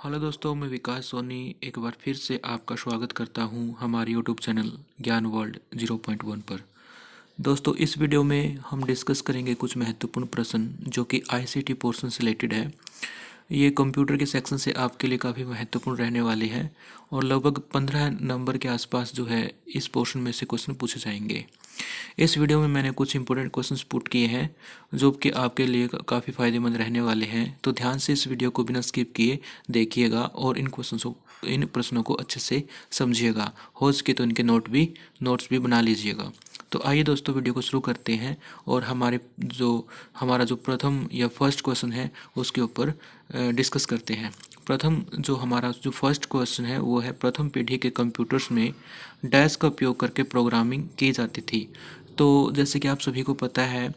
Hello दोस्तों, मैं विकास सोनी एक बार फिर से आपका स्वागत करता हूं हमारे यूट्यूब चैनल ज्ञान वर्ल्ड 0.1 पर। दोस्तों, इस वीडियो में हम डिस्कस करेंगे कुछ महत्वपूर्ण प्रश्न जो कि आईसीटी पोर्शन से रिलेटेड है। ये कंप्यूटर के सेक्शन से आपके लिए काफ़ी महत्वपूर्ण रहने वाले हैं और लगभग 15 नंबर के आसपास जो है इस पोर्शन में से क्वेश्चन पूछे जाएंगे। इस वीडियो में मैंने कुछ इंपॉर्टेंट क्वेश्चंस पुट किए हैं जो कि आपके लिए काफ़ी फ़ायदेमंद रहने वाले हैं, तो ध्यान से इस वीडियो को बिना स्किप किए देखिएगा और इन प्रश्नों को अच्छे से समझिएगा। हो सके तो इनके नोट्स भी बना लीजिएगा। तो आइए दोस्तों, वीडियो को शुरू करते हैं और हमारा जो प्रथम या फर्स्ट क्वेश्चन है उसके ऊपर डिस्कस करते हैं। हमारा जो फर्स्ट क्वेश्चन है वो है, प्रथम पीढ़ी के कंप्यूटर्स में डैश का उपयोग करके प्रोग्रामिंग की जाती थी। तो जैसे कि आप सभी को पता है,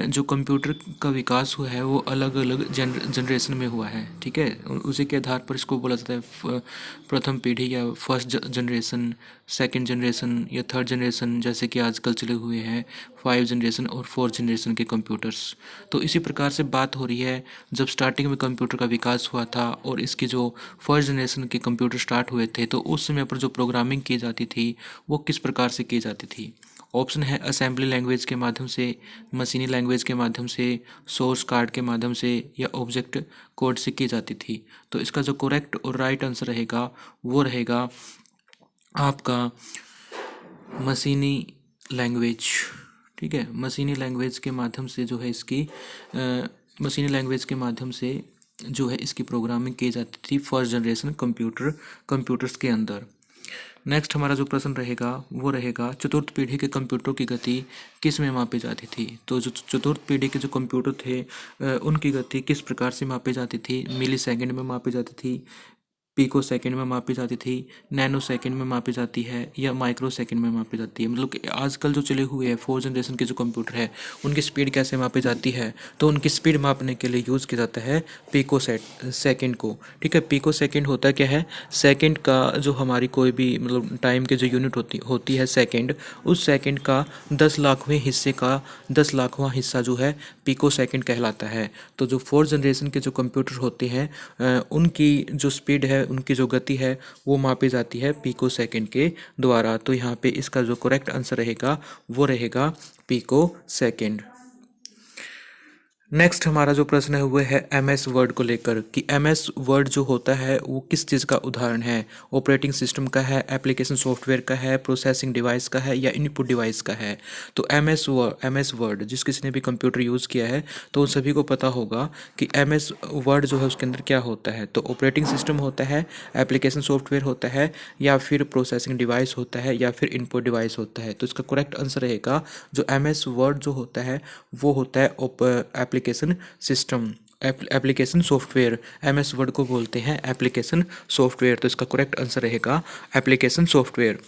जो कंप्यूटर का विकास हुआ है वो अलग अलग जनरेशन में हुआ है। ठीक है, उसी के आधार पर इसको बोला जाता है प्रथम पीढ़ी या फर्स्ट जनरेशन, सेकंड जनरेशन या थर्ड जनरेशन, जैसे कि आजकल चले हुए हैं 5 जनरेशन और 4 जनरेशन के कंप्यूटर्स। तो इसी प्रकार से बात हो रही है, जब स्टार्टिंग में कंप्यूटर का विकास हुआ था और इसकी जो फर्स्ट जनरेशन के कंप्यूटर स्टार्ट हुए थे, तो उस समय पर जो प्रोग्रामिंग की जाती थी वो किस प्रकार से की जाती थी। ऑप्शन है असेंबली लैंग्वेज के माध्यम से, मशीनी लैंग्वेज के माध्यम से, सोर्स कार्ड के माध्यम से या ऑब्जेक्ट कोड से की जाती थी। तो इसका जो करेक्ट और राइट आंसर रहेगा वो रहेगा आपका मशीनी लैंग्वेज। ठीक है, मशीनी लैंग्वेज के माध्यम से जो है मशीनी लैंग्वेज के माध्यम से जो है इसकी प्रोग्रामिंग की जाती थी फर्स्ट जनरेशन कंप्यूटर्स के अंदर। नेक्स्ट हमारा जो प्रश्न रहेगा वो रहेगा, चतुर्थ पीढ़ी के कंप्यूटरों की गति किस में मापी जाती थी। तो जो चतुर्थ पीढ़ी के जो कंप्यूटर थे उनकी गति किस प्रकार से मापी जाती थी। मिली सेकेंड में मापी जाती थी, पिको सेकंड में मापी जाती थी, नैनो सेकंड में मापी जाती है या माइक्रो सेकंड में मापी जाती है। मतलब कि आजकल जो चले हुए हैं 4 जनरेशन के जो कंप्यूटर है उनकी स्पीड कैसे मापी जाती है, तो उनकी स्पीड मापने के लिए यूज़ किया जाता है सेकंड को। ठीक है, पिको सेकंड होता क्या है, सेकंड का जो हमारी कोई भी मतलब टाइम के जो यूनिट होती है सेकंड, उस सेकंड का 10 लाखवें हिस्से का 10 लाखवां हिस्सा जो है पिको सेकंड कहलाता है। तो जो 4 जनरेशन के जो कंप्यूटर होते हैं उनकी जो स्पीड है, उनकी जो गति है वो मापी जाती है पिको सेकंड के द्वारा। तो यहाँ पे इसका जो करेक्ट आंसर रहेगा वो रहेगा पिको सेकंड। नेक्स्ट हमारा जो प्रश्न है वो है एमएस वर्ड को लेकर, कि एमएस वर्ड जो होता है वो किस चीज़ का उदाहरण है। ऑपरेटिंग सिस्टम का है, एप्लीकेशन सॉफ्टवेयर का है, प्रोसेसिंग डिवाइस का है या इनपुट डिवाइस का है। तो एमएस वर्ड जिस किसी ने भी कंप्यूटर यूज़ किया है तो उन सभी को पता होगा कि एमएस वर्ड जो है उसके अंदर क्या होता है। तो ऑपरेटिंग सिस्टम होता है, एप्लीकेशन सॉफ्टवेयर होता है या फिर प्रोसेसिंग डिवाइस होता है या फिर इनपुट डिवाइस होता है। तो इसका करेक्ट आंसर रहेगा, जो एमएस वर्ड जो होता है वो होता है application system, application software. MS word को बोलते हैं एप्लीकेशन सॉफ्टवेयर। तो इसका करेक्ट आंसर रहेगा एप्लीकेशन सॉफ्टवेयर।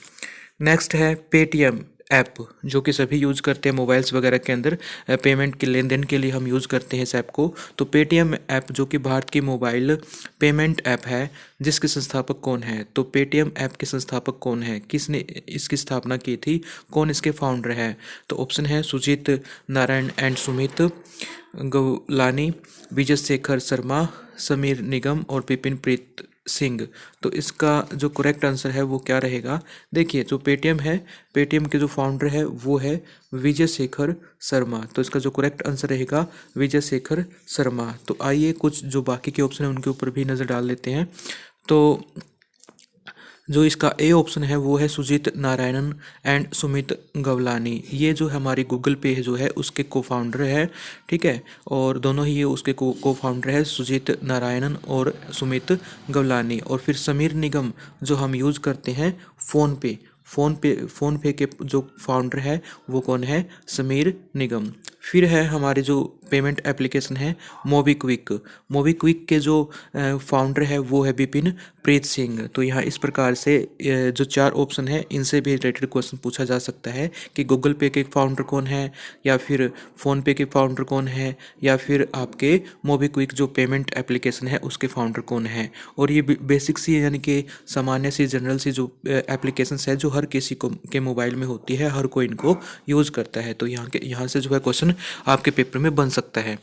नेक्स्ट है पेटीएम ऐप, जो कि सभी यूज़ करते हैं मोबाइल्स वगैरह के अंदर, पेमेंट के लेन देन के लिए हम यूज़ करते हैं इस ऐप को। तो पेटीएम ऐप जो कि भारत की मोबाइल पेमेंट ऐप है, जिसके संस्थापक कौन है। तो पेटीएम ऐप के संस्थापक कौन है, किसने इसकी स्थापना की थी, कौन इसके फाउंडर है। तो ऑप्शन है सुजीत नारायण एंड सुमित गवलानी, विजय शेखर शर्मा, समीर निगम और विपिन प्रीत सिंह। तो इसका जो करेक्ट आंसर है वो क्या रहेगा। देखिए, जो पेटीएम है, पेटीएम के जो फाउंडर है वो है विजय शेखर शर्मा। तो इसका जो करेक्ट आंसर रहेगा विजय शेखर शर्मा। तो आइए कुछ जो बाकी के ऑप्शन है उनके ऊपर भी नज़र डाल लेते हैं। तो जो इसका ए ऑप्शन है वो है सुजीत नारायणन एंड सुमित गवलानी। ये जो हमारी गूगल पे जो है उसके को फाउंडर है। ठीक है, और दोनों ही ये उसके को फाउंडर है, सुजीत नारायणन और सुमित गवलानी। और फिर समीर निगम जो हम यूज़ करते हैं फ़ोन पे के जो फाउंडर है वो कौन है, समीर निगम। फिर है हमारे जो पेमेंट एप्लीकेशन है मोबीक्विक के जो फाउंडर है वो है विपिन प्रीत सिंह। तो यहाँ इस प्रकार से जो 4 ऑप्शन है इनसे भी रिलेटेड क्वेश्चन पूछा जा सकता है कि गूगल पे के फाउंडर कौन है, या फिर फ़ोन पे के फाउंडर कौन है, या फिर आपके मोबीक्विक जो पेमेंट एप्लीकेशन है उसके फाउंडर कौन है। और ये बेसिक सी यानी कि सामान्य सी जनरल सी जो एप्लीकेशंस है जो हर किसी को के मोबाइल में होती है, हर कोई इनको यूज़ करता है। तो यहाँ से जो है क्वेश्चन आपके पेपर में बन सकता है।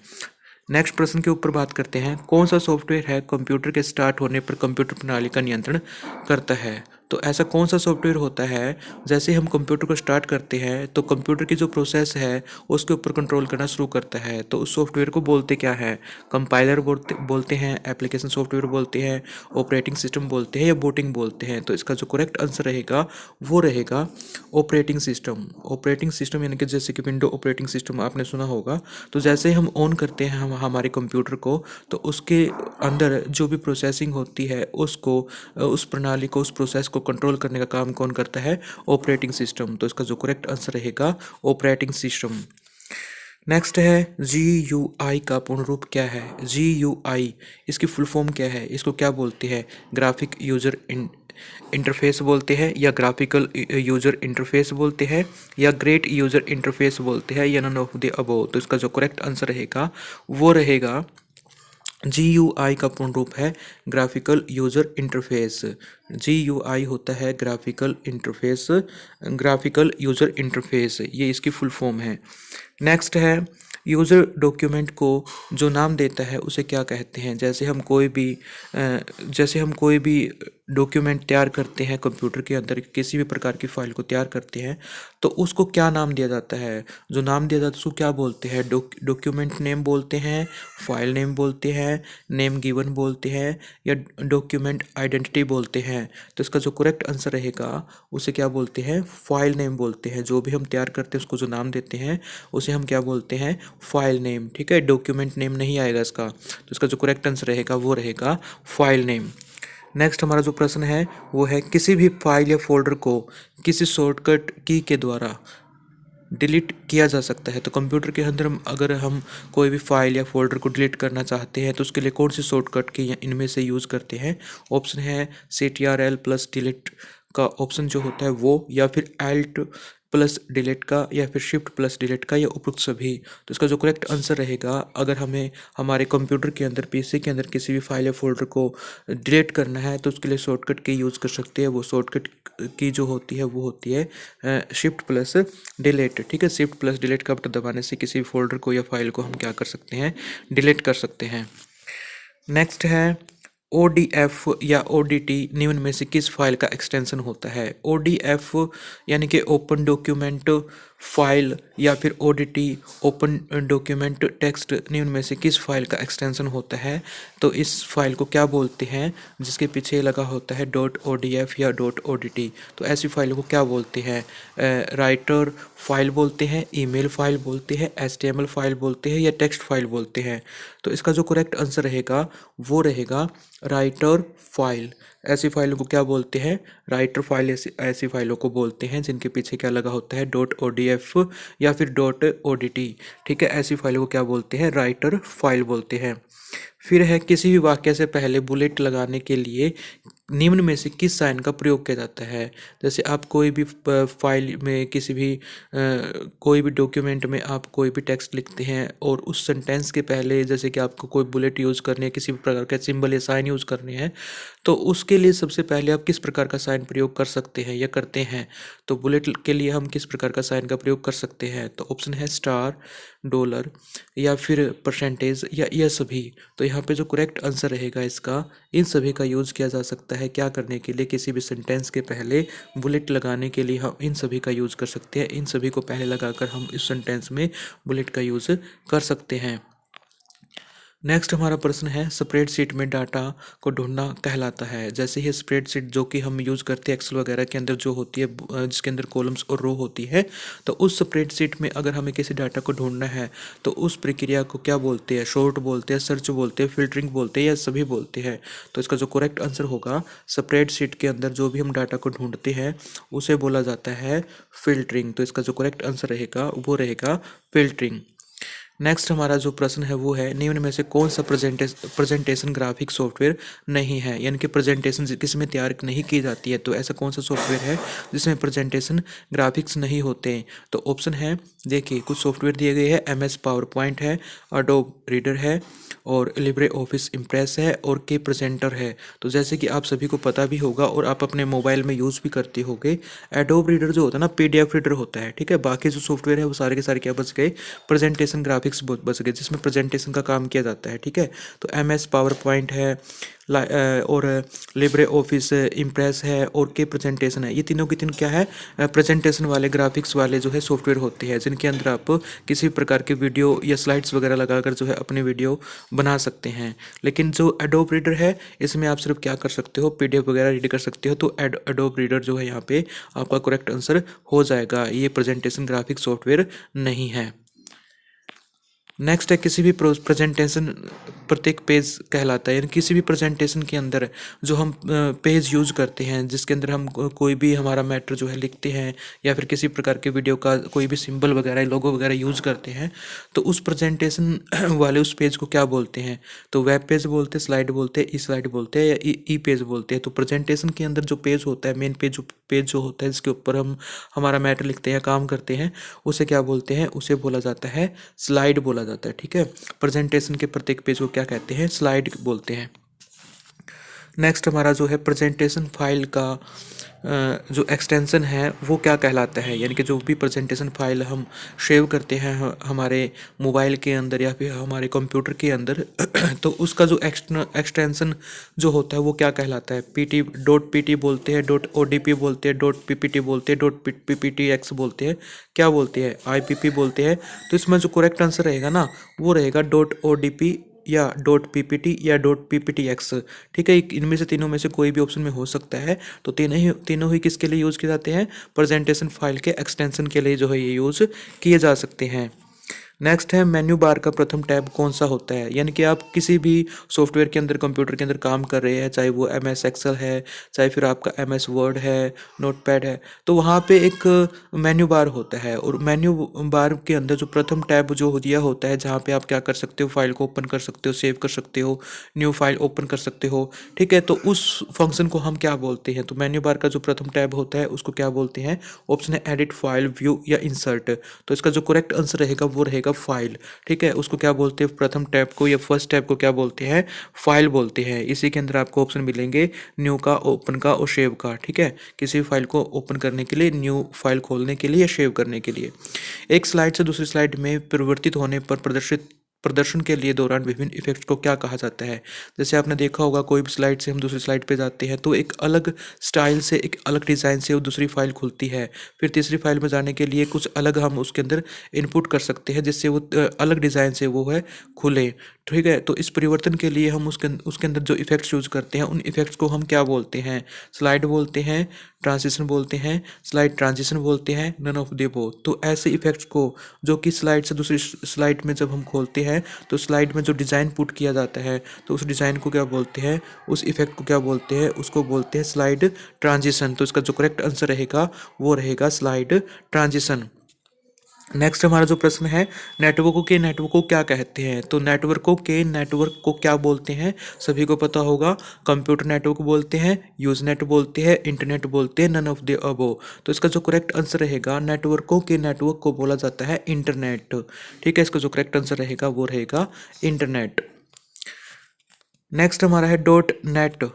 नेक्स्ट प्रश्न के ऊपर बात करते हैं, कौन सा सॉफ्टवेयर है कंप्यूटर के स्टार्ट होने पर कंप्यूटर प्रणाली का नियंत्रण करता है। तो ऐसा कौन सा सॉफ्टवेयर होता है, जैसे हम कंप्यूटर को स्टार्ट करते हैं तो कंप्यूटर की जो प्रोसेस है उसके ऊपर कंट्रोल करना शुरू करता है, तो उस सॉफ्टवेयर को बोलते क्या है। कंपाइलर बोलते हैं, एप्लीकेशन सॉफ्टवेयर बोलते हैं, ऑपरेटिंग सिस्टम बोलते हैं या बूटिंग बोलते हैं। तो इसका जो करेक्ट आंसर रहेगा वो रहेगा ऑपरेटिंग सिस्टम। ऑपरेटिंग सिस्टम यानी कि जैसे कि विंडो ऑपरेटिंग सिस्टम आपने सुना होगा। तो जैसे हम ऑन करते हैं हम हमारे कंप्यूटर को, तो उसके अंदर जो भी प्रोसेसिंग होती है उसको, उस प्रणाली को, उस प्रोसेस को कंट्रोल करने का काम कौन करता है, ऑपरेटिंग सिस्टम। तो इसका जो करेक्ट आंसर रहेगा ऑपरेटिंग सिस्टम। नेक्स्ट है GUI का पूर्ण रूप क्या है। GUI इसकी फुल फॉर्म क्या है, इसको क्या बोलते हैं, ग्राफिक यूजर इंटरफेस बोलते हैं, या ग्राफिकल यूजर इंटरफेस बोलते हैं, या ग्रेट यूजर इंटरफेस बोलते हैं, या नन ऑफ द अबव। तो इसका जो करेक्ट आंसर रहेगा वो रहेगा GUI का पूर्ण रूप है ग्राफिकल यूजर इंटरफेस। GUI होता है graphical interface, graphical user interface, ये इसकी फुल फॉर्म है। नेक्स्ट है, यूज़र डॉक्यूमेंट को जो नाम देता है उसे क्या कहते हैं। जैसे हम कोई भी डॉक्यूमेंट तैयार करते हैं कंप्यूटर के अंदर, किसी भी प्रकार की फाइल को तैयार करते हैं तो उसको क्या नाम दिया जाता है, जो नाम दिया जाता है उसको क्या बोलते हैं, डॉक्यूमेंट नेम बोलते हैं, फाइल नेम बोलते हैं, नेम गिवन बोलते हैं, या डॉक्यूमेंट आइडेंटिटी बोलते हैं। तो इसका जो करेक्ट आंसर रहेगा उसे क्या बोलते हैं, फाइल नेम बोलते हैं। जो भी हम तैयार करते हैं उसको जो नाम देते हैं उसे हम क्या बोलते हैं, फाइल नेम। ठीक है, डॉक्यूमेंट नेम नहीं आएगा इसका। तो इसका जो करेक्ट आंसर रहेगा वो रहेगा फाइल नेम। नेक्स्ट हमारा जो प्रश्न है वो है, किसी भी फाइल या फोल्डर को किसी शॉर्टकट की के द्वारा डिलीट किया जा सकता है। तो कंप्यूटर के अंदर अगर हम कोई भी फाइल या फोल्डर को डिलीट करना चाहते हैं तो उसके लिए कौन सी शॉर्टकट की इनमें से यूज़ करते हैं। ऑप्शन है CTRL प्लस डिलीट का ऑप्शन जो होता है वो, या फिर Alt प्लस डिलीट का, या फिर शिफ्ट प्लस डिलीट का, या उपरोक्त सभी। तो इसका जो करेक्ट आंसर रहेगा, अगर हमें हमारे कंप्यूटर के अंदर, PC के अंदर किसी भी फाइल या फोल्डर को डिलीट करना है तो उसके लिए शॉर्टकट की यूज़ कर सकते हैं। वो शॉर्टकट की जो होती है वो होती है शिफ्ट प्लस डिलीट। ठीक है, शिफ्ट प्लस डिलीट का बटन दबाने से किसी भी फोल्डर को या फाइल को हम क्या कर सकते हैं, डिलीट कर सकते हैं। नेक्स्ट है, ODF या ODT निम्न में से किस फाइल का एक्सटेंशन होता है। ODF यानी कि ओपन डॉक्यूमेंट फाइल, या फिर ODT ओपन डॉक्यूमेंट टेक्स्ट, निम्न में से किस फाइल का एक्सटेंशन होता है। तो इस फाइल को क्या बोलते हैं, जिसके पीछे लगा होता है .odf या .odt। तो ऐसी फाइल को क्या बोलते हैं, राइटर फाइल बोलते हैं, ईमेल फाइल बोलते हैं, HTML फाइल बोलते हैं, या टेक्स्ट फाइल बोलते हैं। तो इसका जो करेक्ट आंसर रहेगा वो रहेगा राइटर फाइल। ऐसी फाइलों को क्या बोलते हैं, राइटर फाइल। ऐसी फाइलों को बोलते हैं जिनके पीछे क्या लगा होता है, .odf या फिर .odt। ठीक है, ऐसी फाइलों को क्या बोलते हैं, राइटर फाइल बोलते हैं। फिर है, किसी भी वाक्य से पहले बुलेट लगाने के लिए निम्न में से किस साइन का प्रयोग किया जाता है। जैसे आप कोई भी फाइल में, किसी भी कोई भी डॉक्यूमेंट में आप कोई भी टेक्स्ट लिखते हैं और उस सेंटेंस के पहले जैसे कि आपको कोई बुलेट यूज़ करनी है, किसी भी प्रकार का सिंबल या साइन यूज़ करने हैं, तो उसके लिए सबसे पहले आप किस प्रकार का साइन प्रयोग कर सकते हैं या करते हैं। तो बुलेट के लिए हम किस प्रकार का साइन का प्रयोग कर सकते हैं। तो ऑप्शन है स्टार, डॉलर, या फिर परसेंटेज, या यह सभी। तो यहाँ पे जो करेक्ट आंसर रहेगा इसका, इन सभी का यूज़ किया जा सकता है क्या करने के लिए, किसी भी सेंटेंस के पहले बुलेट लगाने के लिए हम इन सभी का यूज़ कर सकते हैं। इन सभी को पहले लगाकर हम इस सेंटेंस में बुलेट का यूज़ कर सकते हैं। नेक्स्ट हमारा प्रश्न है, स्प्रेडशीट में डाटा को ढूंढना कहलाता है। जैसे ही स्प्रेडशीट जो कि हम यूज़ करते हैं एक्सेल वगैरह के अंदर जो होती है, जिसके अंदर कॉलम्स और रो होती है, तो उस स्प्रेडशीट में अगर हमें किसी डाटा को ढूंढना है तो उस प्रक्रिया को क्या बोलते हैं, शॉर्ट बोलते हैं, सर्च बोलते हैं, फिल्टरिंग बोलते हैं, या सभी बोलते हैं। तो इसका जो करेक्ट आंसर होगा, स्प्रेडशीट के अंदर जो भी हम डाटा को ढूंढते हैं उसे बोला जाता है फिल्टरिंग। तो इसका जो करेक्ट आंसर रहेगा वो रहेगा फिल्टरिंग। नेक्स्ट हमारा जो प्रश्न है वो है, निम्न में से कौन सा प्रेजेंटेशन ग्राफिक सॉफ्टवेयर नहीं है, यानी कि प्रेजेंटेशन किसमें तैयार नहीं की जाती है। तो ऐसा कौन सा सॉफ्टवेयर है जिसमें प्रेजेंटेशन ग्राफिक्स नहीं होते। तो ऑप्शन है, देखिए कुछ सॉफ्टवेयर दिए गए हैं, MS पावर पॉइंट है, एडोब रीडर है, और लिब्रे ऑफिस इम्प्रेस है, और के प्रेजेंटर है। तो जैसे कि आप सभी को पता भी होगा और आप अपने मोबाइल में यूज़ भी करते होंगे, एडोब रीडर जो होता है ना, PDF रीडर होता है। ठीक है, बाकी जो सॉफ्टवेयर है वो सारे के सारे क्या बच गए, प्रेजेंटेशन ग्राफिक्स ग्राफिक्स बच गए जिसमें प्रेजेंटेशन का काम किया जाता है। ठीक है, तो MS पावर पॉइंट है और लिब्रे ऑफिस इम्प्रेस है और के प्रेजेंटेशन है। ये तीनों की तीन क्या है, प्रेजेंटेशन वाले ग्राफिक्स वाले जो है सॉफ्टवेयर होते हैं, जिनके अंदर आप किसी भी प्रकार के वीडियो या स्लाइड्स वगैरह लगाकर जो है अपने वीडियो बना सकते हैं। लेकिन जो एडोब रीडर है, इसमें आप सिर्फ क्या कर सकते हो, PDF वगैरह रीड कर सकते हो। तो एडोब रीडर जो है यहाँ पे आपका करेक्ट आंसर हो जाएगा। ये प्रेजेंटेशन ग्राफिक सॉफ्टवेयर नहीं है। नेक्स्ट है किसी भी प्रेजेंटेशन प्रत्येक पेज कहलाता है, यानी किसी भी प्रेजेंटेशन के अंदर जो हम पेज यूज़ करते हैं, जिसके अंदर हम कोई भी हमारा मैटर जो है लिखते हैं या फिर किसी प्रकार के वीडियो का कोई भी सिंबल वगैरह लोगो वगैरह यूज़ करते हैं, तो उस प्रेजेंटेशन वाले उस पेज को क्या बोलते हैं? तो वेब पेज बोलते हैं, स्लाइड बोलते हैं, ई स्लाइड बोलते हैं या ई पेज बोलते हैं। तो प्रेजेंटेशन के अंदर जो पेज होता है, मेन पेज जो होता है जिसके ऊपर हम हमारा मैटर लिखते हैं, काम करते हैं, उसे क्या बोलते हैं? उसे बोला जाता है स्लाइड बोला जाता है। ठीक है, प्रेजेंटेशन के प्रत्येक पेज को क्या कहते हैं? स्लाइड बोलते हैं। नेक्स्ट हमारा जो है प्रेजेंटेशन फाइल का जो एक्सटेंशन है वो क्या कहलाता है? यानी कि जो भी प्रेजेंटेशन फाइल हम सेव करते हैं हमारे मोबाइल के अंदर या फिर हमारे कंप्यूटर के अंदर तो उसका जो एक्सटेंशन जो होता है वो क्या कहलाता है? .pt बोलते हैं, .odp बोलते हैं, .ppt बोलते हैं, .pptx बोलते हैं, क्या बोलते हैं? IPP बोलते हैं। तो इसमें जो करेक्ट आंसर रहेगा ना वो रहेगा .odp या .ppt या .pptx। ठीक है, इनमें से तीनों में से कोई भी ऑप्शन में हो सकता है। तो तीनों ही किसके लिए यूज़ किए जाते हैं? प्रेजेंटेशन फाइल के एक्सटेंशन के लिए जो है ये यूज़ किए जा सकते हैं। नेक्स्ट है मेन्यू बार का प्रथम टैब कौन सा होता है? यानी कि आप किसी भी सॉफ्टवेयर के अंदर कंप्यूटर के अंदर काम कर रहे हैं, चाहे वो MS एक्सेल है, चाहे फिर आपका MS वर्ड है, नोटपैड है, तो वहाँ पे एक मेन्यू बार होता है और मेन्यू बार के अंदर जो प्रथम टैब जो दिया होता है, जहाँ पे आप क्या कर सकते हो, फाइल को ओपन कर सकते हो, सेव कर सकते हो, न्यू फाइल ओपन कर सकते हो। ठीक है, तो उस फंक्शन को हम क्या बोलते हैं? तो मेन्यू बार का जो प्रथम टैब होता है उसको क्या बोलते हैं? ऑप्शन है एडिट, फाइल, व्यू या इंसर्ट। तो इसका जो करेक्ट आंसर रहेगा वो रहेगा फाइल। ठीक है, उसको क्या बोलते हैं? प्रथम टैब को या फर्स्ट टैब को क्या बोलते हैं? फाइल बोलते हैं। इसी के अंदर आपको ऑप्शन मिलेंगे न्यू का, ओपन का और सेव का। ठीक है, किसी भी फाइल को ओपन करने के लिए, न्यू फाइल खोलने के लिए या सेव करने के लिए। एक स्लाइड से दूसरी स्लाइड में परिवर्तित होने पर प्रदर्शन के लिए दौरान विभिन्न इफेक्ट्स को क्या कहा जाता है? जैसे आपने देखा होगा कोई भी स्लाइड से हम दूसरी स्लाइड पे जाते हैं तो एक अलग स्टाइल से, एक अलग डिज़ाइन से वो दूसरी फाइल खुलती है। फिर तीसरी फाइल में जाने के लिए कुछ अलग हम उसके अंदर इनपुट कर सकते हैं जिससे वो अलग डिज़ाइन से वो है खुले। ठीक है, तो इस परिवर्तन के लिए हम उसके अंदर जो इफेक्ट्स यूज़ करते हैं उन इफेक्ट्स को हम क्या बोलते हैं? स्लाइड बोलते हैं, ट्रांजिशन बोलते हैं, स्लाइड ट्रांजिशन बोलते हैं, नन ऑफ द बोथ। तो ऐसे इफेक्ट्स को जो कि स्लाइड से दूसरी स्लाइड में जब हम खोलते हैं तो स्लाइड में जो डिज़ाइन पुट किया जाता है तो उस डिज़ाइन को क्या बोलते हैं? उस इफेक्ट को क्या बोलते हैं? उसको बोलते हैं स्लाइड ट्रांजिशन। तो इसका जो करेक्ट आंसर रहेगा वो रहेगा स्लाइड ट्रांजिशन। नेक्स्ट हमारा जो प्रश्न है, नेटवर्क को क्या कहते हैं? तो नेटवर्क को क्या बोलते हैं? सभी को पता होगा, कंप्यूटर नेटवर्क बोलते हैं, यूज नेट बोलते हैं, इंटरनेट बोलते हैं, नन ऑफ द अबव। तो इसका जो करेक्ट आंसर रहेगा, नेटवर्क को बोला जाता है इंटरनेट। ठीक है, इसका जो करेक्ट आंसर रहेगा वो रहेगा इंटरनेट। नेक्स्ट हमारा है .net।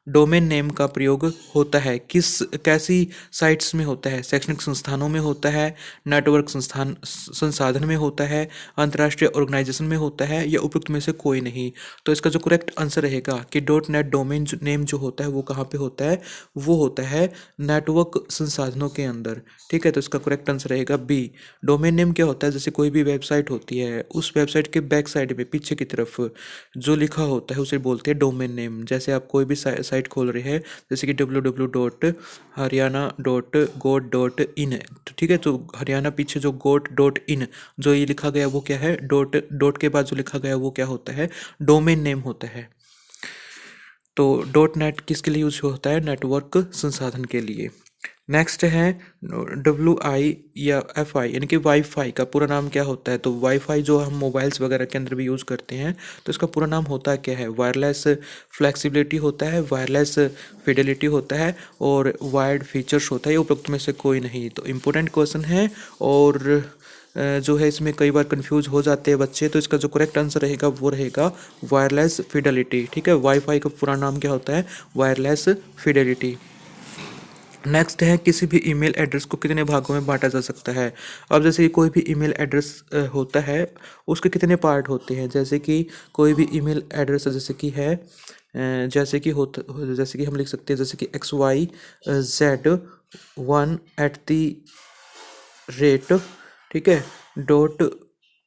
डोमेन नेम का प्रयोग होता है कैसी साइट्स में होता है? शैक्षणिक संस्थानों में होता है, नेटवर्क संसाधन में होता है, अंतर्राष्ट्रीय ऑर्गेनाइजेशन में होता है या उपयुक्त में से कोई नहीं। तो इसका जो करेक्ट आंसर रहेगा कि .net डोमेन नेम जो होता है वो कहाँ पे होता है? वो होता है नेटवर्क संसाधनों के अंदर। ठीक है, तो इसका करेक्ट आंसर रहेगा B। डोमेन नेम क्या होता है? जैसे कोई भी वेबसाइट होती है, उस वेबसाइट के बैक साइड में पीछे की तरफ जो लिखा होता है उसे बोलते हैं डोमेन नेम। जैसे आप कोई भी साइट खोल रहे हैं, जैसे कि www.haryana.gov.in। ठीक है, तो हरियाणा पीछे जो .in जो ये लिखा गया वो क्या है? डॉट के बाद जो लिखा गया वो क्या होता है? डोमेन नेम होता है। तो .net किसके लिए यूज होता है? नेटवर्क संसाधन के लिए। नेक्स्ट है WI या FI, यानी कि वाईफाई का पूरा नाम क्या होता है? तो वाईफाई जो हम मोबाइल्स वगैरह के अंदर भी यूज़ करते हैं तो इसका पूरा नाम होता है क्या है? वायरलेस फ्लेक्सिबिलिटी होता है, वायरलेस फिडेलिटी होता है और वायर्ड फीचर्स होता है। ये उपयुक्त में से कोई नहीं। तो इम्पोर्टेंट क्वेश्चन है और जो है इसमें कई बार कंफ्यूज हो जाते हैं बच्चे। तो इसका जो करेक्ट आंसर रहेगा वो रहेगा वायरलेस फिडेलिटी। ठीक है, वाईफाई का पूरा नाम क्या होता है? Wireless Fidelity. नेक्स्ट है किसी भी ईमेल एड्रेस को कितने भागों में बांटा जा सकता है। अब जैसे कि कोई भी ईमेल एड्रेस होता है, उसके कितने पार्ट होते हैं। जैसे कि कोई भी ईमेल एड्रेस जैसे कि है जैसे कि हम लिख सकते हैं जैसे कि XYZ1 ठीक है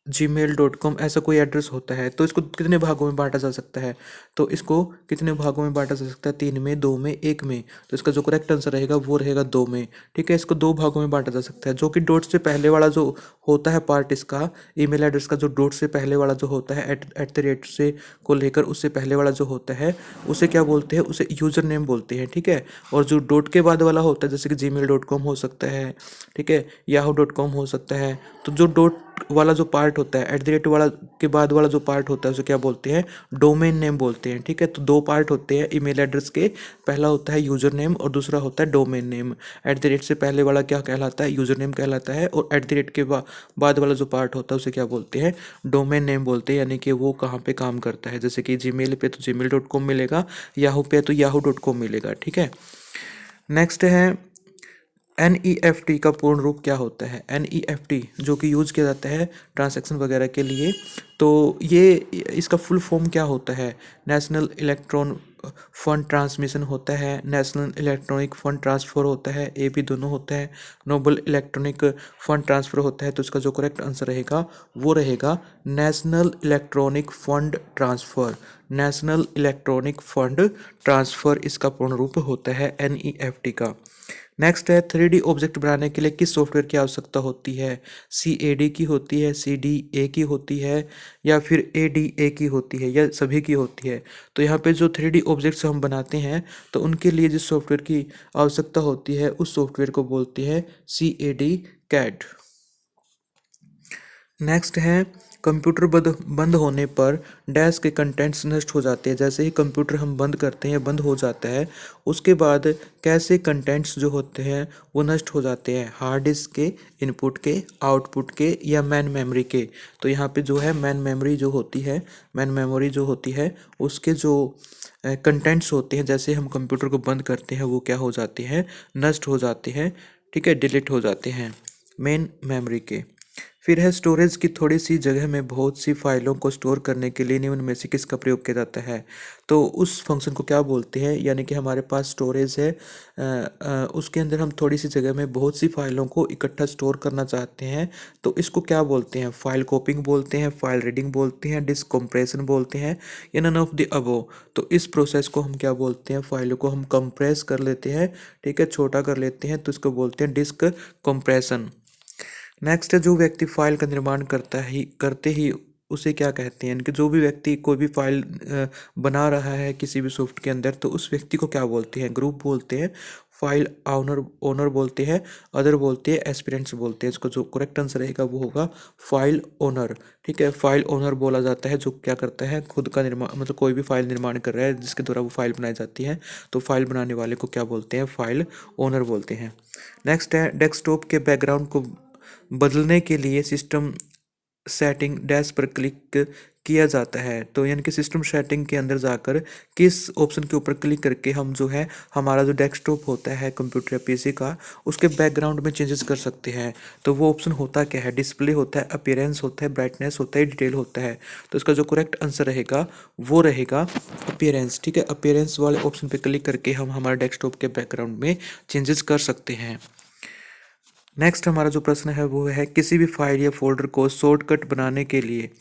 .gmail.com ऐसा कोई एड्रेस होता है, तो इसको कितने भागों में बांटा जा सकता है। तो इसको कितने भागों में बांटा जा सकता है, 3 में, 2 में, 1 में। तो इसका जो करेक्ट आंसर रहेगा वो रहेगा 2 में। ठीक है, इसको 2 भागों में बांटा जा सकता है। जो कि डॉट से पहले वाला जो होता है पार्ट इसका ईमेल एड्रेस का, जो डॉट से पहले वाला जो होता है एट द रेट से को लेकर उससे पहले वाला जो होता है उसे क्या बोलते हैं, उसे यूजर नेम बोलते हैं। ठीक है, और जो डॉट के बाद वाला होता है जैसे कि gmail.com हो सकता है, ठीक है, yahoo.com हो सकता है। तो जो डॉट वाला जो पार्ट होता है, एट द रेट वाला के बाद वाला जो पार्ट होता है उसे क्या बोलते हैं, डोमेन नेम बोलते हैं। ठीक है, तो 2 पार्ट होते हैं ईमेल एड्रेस के, पहला होता है यूजर नेम और दूसरा होता है domain name. At the rate से पहले वाला क्या कहलाता है, यूजर नेम कहलाता है, और एट द रेट के बाद वाला जो पार्ट होता है उसे क्या बोलते हैं, डोमेन नेम बोलते हैं। यानी कि वो कहाँ पे काम करता है, जैसे कि जीमेल पे तो gmail.com मिलेगा, याहू पे तो yahoo.com मिलेगा। ठीक है, नेक्स्ट है NEFT का पूर्ण रूप क्या होता है। NEFT जो कि यूज किया जाता है ट्रांजैक्शन वगैरह के लिए, तो ये इसका फुल फॉर्म क्या होता है, नेशनल इलेक्ट्रॉन फंड ट्रांसमिशन होता है, नेशनल इलेक्ट्रॉनिक फंड ट्रांसफ़र होता है, ये भी दोनों होता है, नोबल इलेक्ट्रॉनिक फंड ट्रांसफ़र होता है। तो इसका जो करेक्ट आंसर रहेगा वो रहेगा national electronic fund transfer. National electronic fund transfer इसका पूर्ण रूप होता है NEFT का। नेक्स्ट है 3D ऑब्जेक्ट बनाने के लिए किस सॉफ्टवेयर की आवश्यकता होती है। CAD की होती है, CDA की होती है, या फिर ADA की होती है, या सभी की होती है। तो यहाँ पे जो 3D ऑब्जेक्ट्स हम बनाते हैं तो उनके लिए जिस सॉफ्टवेयर की आवश्यकता होती है उस सॉफ्टवेयर को बोलते हैं CAD CAD। नेक्स्ट है कंप्यूटर बंद होने पर डैश के कंटेंट्स नष्ट हो जाते हैं। जैसे ही कंप्यूटर हम बंद करते हैं, बंद हो जाता है, उसके बाद कैसे कंटेंट्स जो होते हैं वो नष्ट हो जाते हैं, हार्ड डिस्क के, इनपुट के, आउटपुट के, या मैन मेमोरी के। तो यहाँ पे जो है मैन मेमोरी जो होती है, मैन मेमोरी जो होती है उसके जो कंटेंट्स होते हैं, जैसे हम कंप्यूटर को बंद करते हैं वो क्या हो जाते हैं, नष्ट हो जाते हैं। ठीक है, डिलीट हो जाते हैं मेन मेमोरी के। फिर है स्टोरेज की थोड़ी सी जगह में बहुत सी फाइलों को स्टोर करने के लिए निम्न में से किसका प्रयोग किया जाता है। तो उस फंक्शन को क्या बोलते हैं, यानी कि हमारे पास स्टोरेज है, उसके अंदर हम थोड़ी सी जगह में बहुत सी फाइलों को इकट्ठा स्टोर करना चाहते हैं, तो इसको क्या बोलते हैं, फाइल कॉपिंग बोलते हैं, फाइल रीडिंग बोलते हैं, डिस्क कंप्रेशन बोलते हैं, या नन ऑफ द अबव। तो इस प्रोसेस को हम क्या बोलते हैं, फाइलों को हम कंप्रेस कर लेते हैं, ठीक है, छोटा कर लेते हैं, तो इसको बोलते हैं डिस्क कंप्रेशन। नेक्स्ट है जो व्यक्ति फाइल का निर्माण करते ही उसे क्या कहते हैं, यानी कि जो भी व्यक्ति कोई भी फाइल बना रहा है किसी भी सॉफ्ट के अंदर, तो उस व्यक्ति को क्या बोलते हैं, ग्रुप बोलते हैं, फाइल ओनर बोलते हैं, अदर बोलते हैं, एस्पिरेंट्स बोलते हैं। इसको जो करेक्ट आंसर रहेगा वो होगा फाइल ओनर। ठीक है, फाइल ओनर बोला जाता है जो क्या करता है, खुद का निर्माण, मतलब कोई भी फाइल निर्माण कर रहा है जिसके द्वारा वो फाइल बनाई जाती है, तो फाइल बनाने वाले को क्या बोलते हैं, फाइल ओनर बोलते हैं। नेक्स्ट है डेस्कटॉप के बैकग्राउंड को बदलने के लिए सिस्टम सेटिंग डैश पर क्लिक किया जाता है। तो यानी कि सिस्टम सेटिंग के अंदर जाकर किस ऑप्शन के ऊपर क्लिक करके हम जो है हमारा जो डेस्कटॉप होता है कंप्यूटर या पीसी का, उसके बैकग्राउंड में चेंजेस कर सकते हैं। तो वो ऑप्शन होता क्या है, डिस्प्ले होता है, अपीयरेंस होता है, ब्राइटनेस होता है, डिटेल होता है। तो इसका जो करेक्ट आंसर रहेगा वो रहेगा अपीयरेंस। ठीक है, अपीयरेंस वाले ऑप्शन पर क्लिक करके हम हमारे डेस्कटॉप के बैकग्राउंड में चेंजेस कर सकते हैं। नेक्स्ट हमारा जो प्रश्न है वो है किसी भी फाइल या फोल्डर को शॉर्टकट बनाने के लिए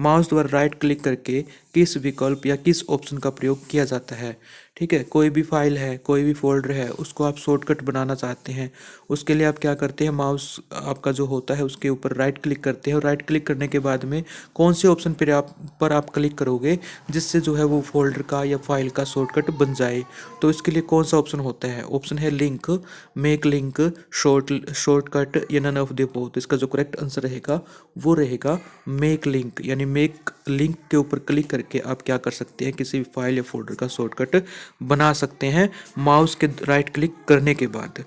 माउस द्वारा राइट क्लिक करके किस विकल्प या किस ऑप्शन का प्रयोग किया जाता है। ठीक है, कोई भी फाइल है, कोई भी फोल्डर है, उसको आप शॉर्टकट बनाना चाहते हैं, उसके लिए आप क्या करते हैं, माउस आपका जो होता है उसके ऊपर राइट क्लिक करते हैं, और राइट क्लिक करने के बाद में कौन से ऑप्शन पर आप क्लिक करोगे जिससे जो है वो फोल्डर का या फाइल का शॉर्टकट बन जाए। तो इसके लिए कौन सा ऑप्शन होता है, ऑप्शन है लिंक, मेक लिंक, शॉर्टकट, या नन ऑफ द अबव। तो इसका जो करेक्ट आंसर रहेगा वो रहेगा मेक लिंक। यानी मेक लिंक के ऊपर क्लिक करके आप क्या कर सकते हैं, किसी भी फाइल या फोल्डर का शॉर्टकट बना सकते हैं माउस के राइट क्लिक करने के बाद।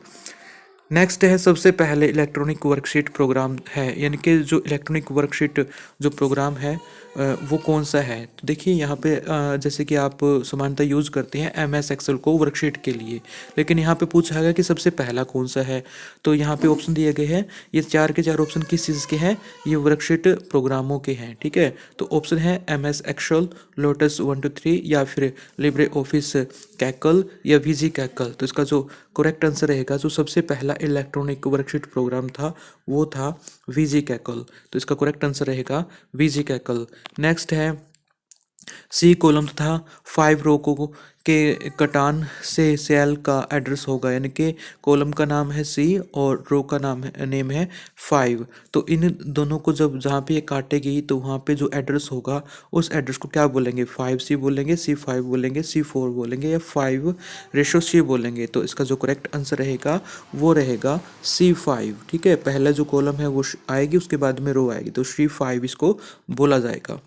नेक्स्ट है सबसे पहले इलेक्ट्रॉनिक वर्कशीट प्रोग्राम है, यानी कि जो इलेक्ट्रॉनिक वर्कशीट जो प्रोग्राम है वो कौन सा है। तो देखिए यहाँ पे जैसे कि आप सामान्यतः यूज़ करते हैं MS एक्सेल को वर्कशीट के लिए, लेकिन यहाँ पे पूछा गया कि सबसे पहला कौन सा है। तो यहाँ पे ऑप्शन दिए गए हैं, ये चार के चार ऑप्शन किस चीज़ के हैं, ये वर्कशीट प्रोग्रामों के हैं। ठीक है, तो ऑप्शन है MS एक्सेल, लोटस 1 2 3 या फिर लिब्रे ऑफिस कैकल या VG कैकल। तो इसका जो करेक्ट आंसर रहेगा, जो सबसे पहला इलेक्ट्रॉनिक वर्कशीट प्रोग्राम था वो था VG कैकल। तो इसका करेक्ट आंसर रहेगा VG कैकल। नेक्स्ट है सी कॉलम तथा 5 रो को के कटान से सेल का एड्रेस होगा, यानी कि कॉलम का नाम है सी और रो का नेम है 5। तो इन दोनों को जब जहाँ पे ये काटेगी तो वहाँ पे जो एड्रेस होगा उस एड्रेस को क्या बोलेंगे, 5C बोलेंगे, C5 बोलेंगे, C4 बोलेंगे या 5:C बोलेंगे। तो इसका जो करेक्ट आंसर रहेगा वो रहेगा C5। ठीक है, पहला जो कॉलम है वो आएगी, उसके बाद में रो आएगी, तो C5 इसको बोला जाएगा।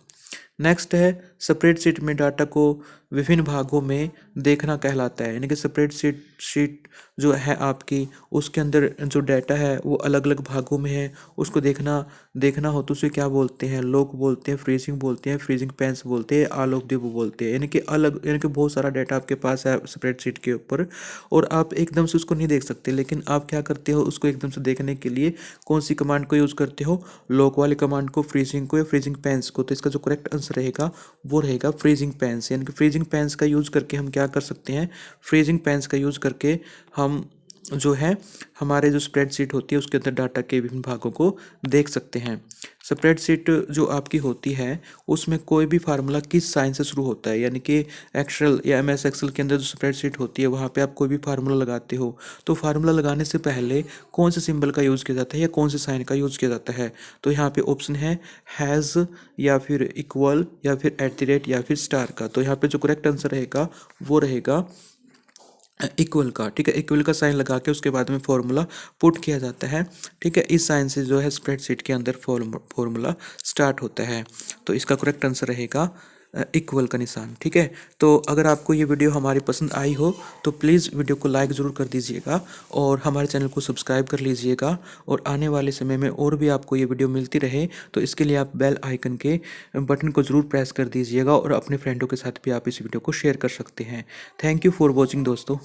नेक्स्ट है स्प्रेडशीट में डाटा को विभिन्न भागों में देखना कहलाता है, यानी कि स्प्रेडशीट जो है आपकी, उसके अंदर जो डाटा है वो अलग अलग भागों में है, उसको देखना हो तो उसे क्या बोलते हैं, लॉग बोलते हैं, फ्रीजिंग बोलते हैं, फ्रीजिंग पेंस बोलते हैं, ऑल ऑफ द अबव बोलते हैं। यानी कि बहुत सारा डाटा आपके पास है स्प्रेडशीट के ऊपर और आप एकदम से उसको नहीं देख सकते, लेकिन आप क्या करते हो, उसको एकदम से देखने के लिए कौन सी कमांड को यूज़ करते हो, लॉग वाली कमांड को, फ्रीजिंग को या फ्रीजिंग पेंस को। तो इसका जो करेक्ट आंसर रहेगा वो रहेगा फ्रीजिंग पेंस। यानी कि फ्रीजिंग पेंस का यूज़ करके हम क्या कर सकते हैं, फ्रीजिंग पेंस का यूज़ करके हम जो है हमारे जो स्प्रेडशीट होती है उसके अंदर डाटा के विभिन्न भागों को देख सकते हैं। स्प्रेडशीट जो आपकी होती है उसमें कोई भी फार्मूला किस साइन से शुरू होता है, यानी कि एक्सेल या MS एक्सेल के अंदर जो स्प्रेडशीट होती है वहाँ पे आप कोई भी फार्मूला लगाते हो तो फार्मूला लगाने से पहले कौन से सिंबल का यूज़ किया जाता है या कौन से साइन का यूज़ किया जाता है। तो यहाँ पे ऑप्शन है हैज़ या फिर इक्वल या फिर @ या फिर स्टार का। तो यहाँ पे जो करेक्ट आंसर रहेगा वो रहेगा इक्वल का। ठीक है, इक्वल का साइन लगा के उसके बाद में फॉर्मूला पुट किया जाता है। ठीक है, इस साइन से जो है स्प्रेडशीट के अंदर फॉर्मूला स्टार्ट होता है। तो इसका करेक्ट आंसर रहेगा इक्वल का निशान। ठीक है, तो अगर आपको ये वीडियो हमारी पसंद आई हो तो प्लीज़ वीडियो को लाइक ज़रूर कर दीजिएगा और हमारे चैनल को सब्सक्राइब कर लीजिएगा, और आने वाले समय में और भी आपको ये वीडियो मिलती रहे तो इसके लिए आप बेल आइकन के बटन को ज़रूर प्रेस कर दीजिएगा और अपने फ्रेंडों के साथ भी आप इस वीडियो को शेयर कर सकते हैं। थैंक यू फॉर वॉचिंग दोस्तों।